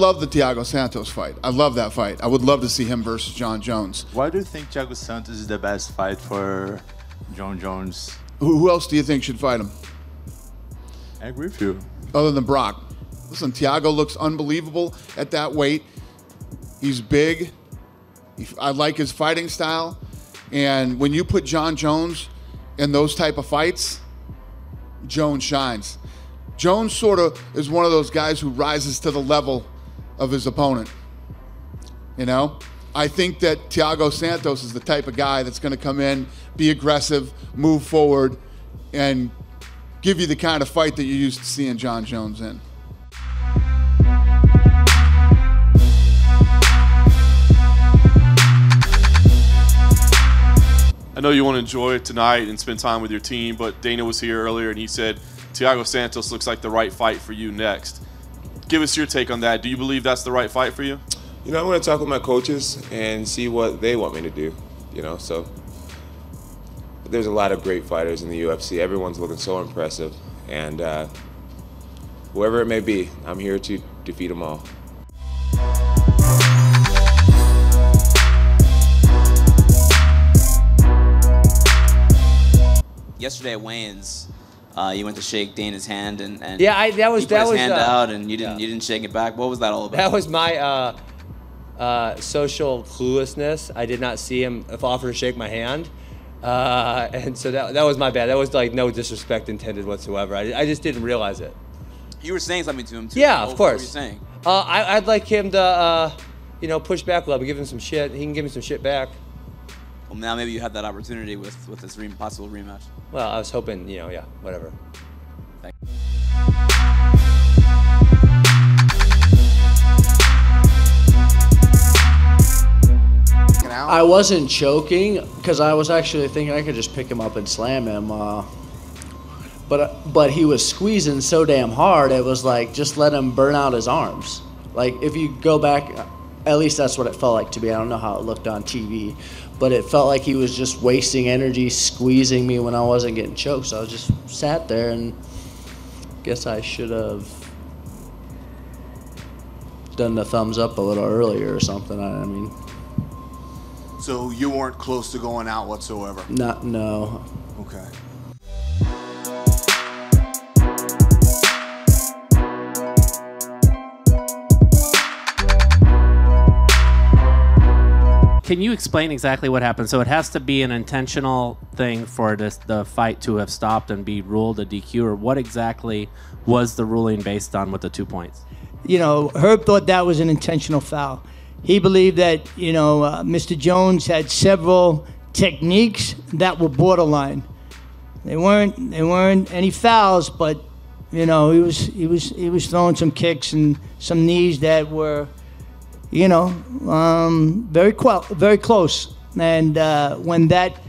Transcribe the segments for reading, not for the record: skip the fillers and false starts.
love the Thiago Santos fight. I love that fight. I would love to see him versus Jon Jones. Why do you think Thiago Santos is the best fight for Jon Jones? Who else do you think should fight him? I agree with you. Other than Brock. Listen, Thiago looks unbelievable at that weight. He's big. I like his fighting style. And when you put Jon Jones in those type of fights, Jones shines. Jones sort of is one of those guys who rises to the level of his opponent. You know? I think that Thiago Santos is the type of guy that's going to come in, be aggressive, move forward, and give you the kind of fight that you're used to seeing Jon Jones in. I know you want to enjoy it tonight and spend time with your team, but Dana was here earlier and he said Thiago Santos looks like the right fight for you next. Give us your take on that. Do you believe that's the right fight for you? You know, I'm going to talk with my coaches and see what they want me to do, you know, so there's a lot of great fighters in the UFC. Everyone's looking so impressive, and whoever it may be, I'm here to defeat them all. Yesterday at weigh-ins, you went to shake Dana's hand, and yeah, that was his hand out, and you didn't shake it back. What was that all about? That was my social cluelessness. I did not see him offer to shake my hand, and so that was my bad. That was like no disrespect intended whatsoever. I just didn't realize it. You were saying something to him too. Yeah, of course. What were you saying? I'd like him to, you know, push back a little bit, give him some shit. He can give me some shit back. Well, now maybe you have that opportunity with this possible rematch. Well, I was hoping, you know, yeah, whatever. Thanks. I wasn't choking because I was actually thinking I could just pick him up and slam him. But he was squeezing so damn hard, it was like, just let him burn out his arms. Like, if you go back, at least that's what it felt like to me. I don't know how it looked on TV. But it felt like he was just wasting energy, squeezing me when I wasn't getting choked. So I just sat there, and guess I should have done the thumbs up a little earlier or something. I mean. So you weren't close to going out whatsoever? No. Okay. Can you explain exactly what happened? So it has to be an intentional thing for the fight to have stopped and be ruled a DQ, or what exactly was the ruling based on with the 2 points? You know, Herb thought that was an intentional foul. He believed that, you know, Mr. Jones had several techniques that were borderline. They weren't any fouls, but you know, he was throwing some kicks and some knees that were, you know, very close. And when that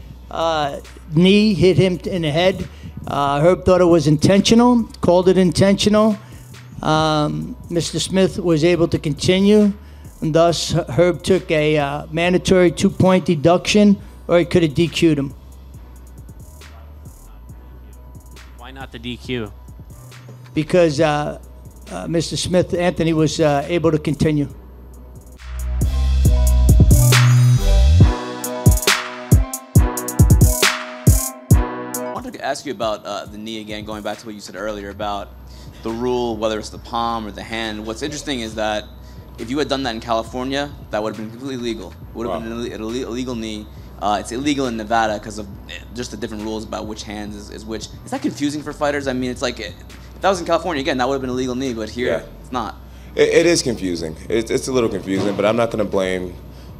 knee hit him in the head, Herb thought it was intentional, called it intentional. Mr. Smith was able to continue, and thus Herb took a mandatory 2-point deduction, or he could have DQ'd him. Why not the DQ? Because Mr. Smith, Anthony, was able to continue. Ask you about the knee again, going back to what you said earlier about the rule, whether it's the palm or the hand. What's interesting is that if you had done that in California, that would have been completely legal. It would have been an illegal knee. It's illegal in Nevada because of just the different rules about which hand is which. Is that confusing for fighters? I mean, it's like, if that was in California, again, that would have been a legal knee, but here, it's not. It is confusing. It's a little confusing, but I'm not going to blame,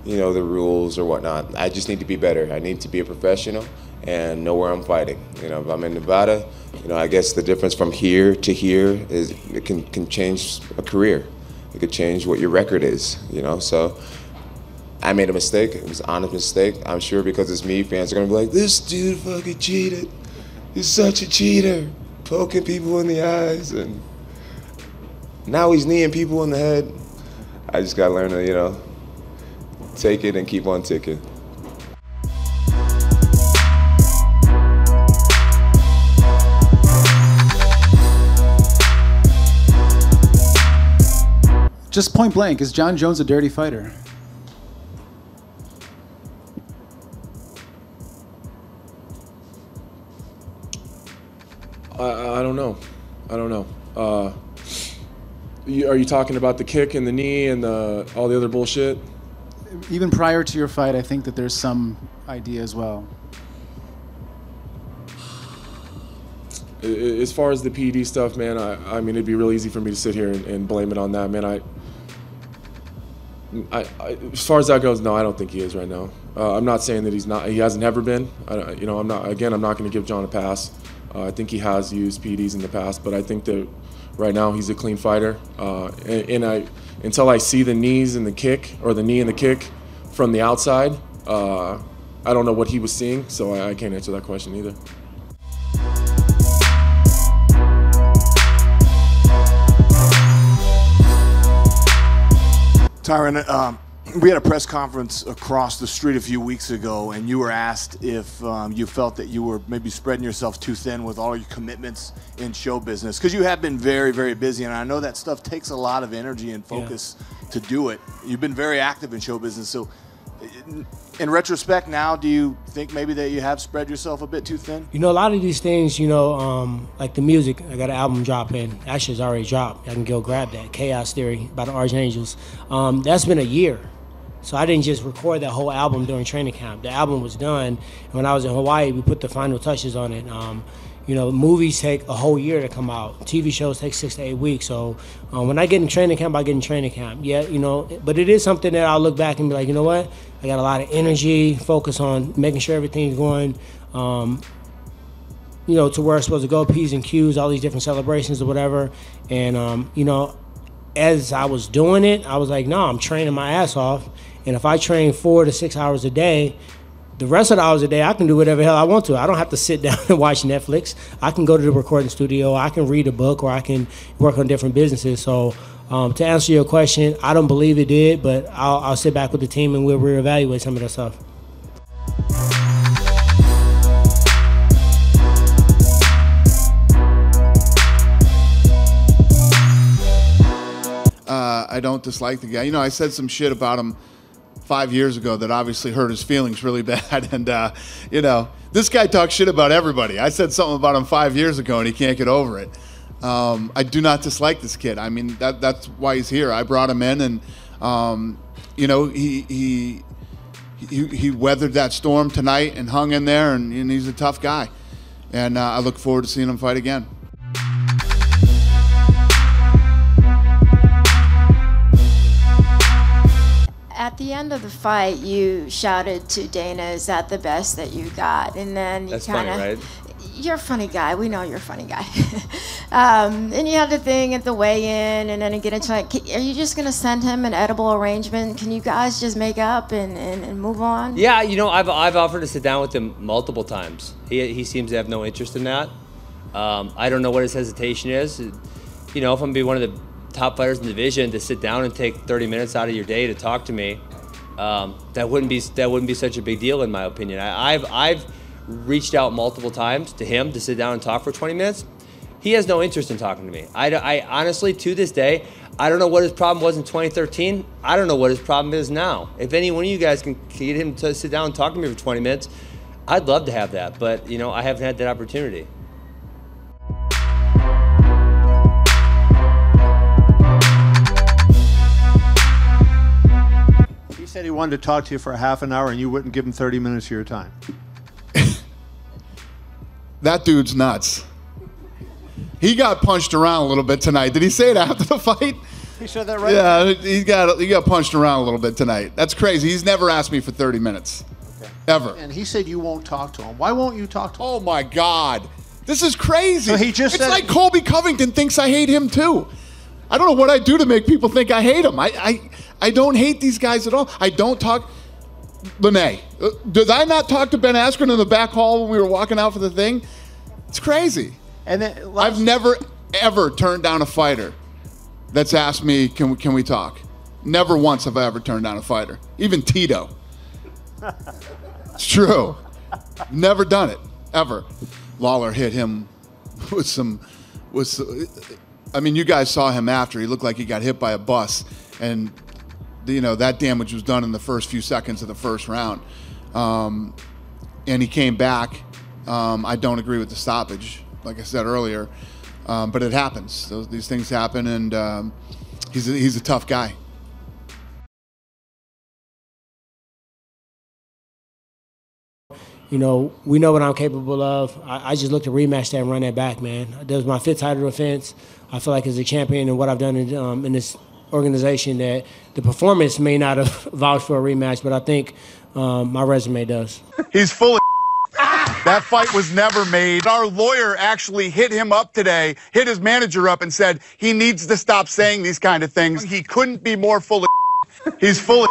you know, the rules or whatnot. I just need to be better. I need to be a professional and know where I'm fighting. You know, if I'm in Nevada, you know, I guess the difference from here to here is it can change a career. It could change what your record is, you know. So I made a mistake. It was an honest mistake. I'm sure because it's me, fans are gonna be like, this dude fucking cheated. He's such a cheater, poking people in the eyes, and now he's kneeing people in the head. I just gotta learn to, you know, take it and keep on ticking. Just point blank, is Jon Jones a dirty fighter? I don't know. I don't know. Are you talking about the kick and the knee and all the other bullshit? Even prior to your fight, I think that there's some idea as well. As far as the PED stuff, man, I mean, it'd be real easy for me to sit here and blame it on that, man. As far as that goes, no, I don't think he is right now. I'm not saying that he's not. He hasn't ever been. I'm not. Again, I'm not going to give Jon a pass. I think he has used PEDs in the past, but I think that right now he's a clean fighter. Until I see the knees and the kick, or the knee and the kick from the outside, I don't know what he was seeing, so I can't answer that question either. Tyron, we had a press conference across the street a few weeks ago, and you were asked if you felt that you were maybe spreading yourself too thin with all your commitments in show business, because you have been very, very busy, and I know that stuff takes a lot of energy and focus to do it. You've been very active in show business, so in retrospect now, do you think maybe that you have spread yourself a bit too thin? You know, a lot of these things, you know, like the music, I got an album dropping. Actually, it's already dropped. I can go grab that. Chaos Theory by the Archangels. That's been a year. So I didn't just record that whole album during training camp. The album was done. And when I was in Hawaii, we put the final touches on it. You know, movies take a whole year to come out. TV shows take 6 to 8 weeks. So when I get in training camp, I get in training camp. Yeah, you know, but it is something that I'll look back and be like, you know what? I got a lot of energy, focus on making sure everything's going, you know, to where it's supposed to go, P's and Q's, all these different celebrations or whatever. And, you know, as I was doing it, I was like, no, I'm training my ass off. And if I train 4 to 6 hours a day, the rest of the hours a day, I can do whatever the hell I want to. I don't have to sit down and watch Netflix. I can go to the recording studio. I can read a book, or I can work on different businesses. So to answer your question, I don't believe it did, but I'll sit back with the team and we'll reevaluate some of that stuff. I don't dislike the guy. You know, I said some shit about him 5 years ago that obviously hurt his feelings really bad. And, you know, this guy talks shit about everybody. I said something about him 5 years ago and he can't get over it. I do not dislike this kid. I mean, that's why he's here. I brought him in, and, you know, he weathered that storm tonight and hung in there, and he's a tough guy. And I look forward to seeing him fight again. At the end of the fight, you shouted to Dana, "Is that the best that you got?" And then you kind of, right? You're a funny guy. We know you're a funny guy. And you have the thing at the weigh-in, and then again, it's like, are you just gonna send him an edible arrangement? Can you guys just make up and move on? Yeah, you know, I've offered to sit down with him multiple times. He seems to have no interest in that. I don't know what his hesitation is. You know, if I'm gonna be one of the top fighters in the division, to sit down and take 30 minutes out of your day to talk to me, that wouldn't be such a big deal in my opinion. I've reached out multiple times to him to sit down and talk for 20 minutes. He has no interest in talking to me. I honestly, to this day, I don't know what his problem was in 2013. I don't know what his problem is now. If any one of you guys can get him to sit down and talk to me for 20 minutes, I'd love to have that. But, you know, I haven't had that opportunity. He said he wanted to talk to you for a half an hour and you wouldn't give him 30 minutes of your time. That dude's nuts. He got punched around a little bit tonight. Did he say it after the fight? He said that right? Yeah, he got punched around a little bit tonight. That's crazy. He's never asked me for 30 minutes. Okay. Ever. And he said you won't talk to him. Why won't you talk to him? Oh, my God. This is crazy. So he just it's like Colby Covington thinks I hate him, too. I don't know what I do to make people think I hate him. I don't hate these guys at all. I don't talk. Lene, did I not talk to Ben Askren in the back hall when we were walking out for the thing? It's crazy. And then I've never, ever turned down a fighter that's asked me, can we talk? Never once have I ever turned down a fighter. Even Tito. It's true. Never done it, ever. Lawler hit him with some, I mean, you guys saw him after. He looked like he got hit by a bus. and that damage was done in the first few seconds of the first round. And he came back. I don't agree with the stoppage, like I said earlier, but it happens. These things happen, and he's a tough guy. We know what I'm capable of. I just look to rematch that and run that back, man. That was my 5th title defense. I feel like as a champion and what I've done in this organization, that the performance may not have vouched for a rematch, but I think my resume does. He's full of that fight was never made. Our lawyer actually hit him up today, hit his manager up and said he needs to stop saying these kind of things. He couldn't be more full of He's full of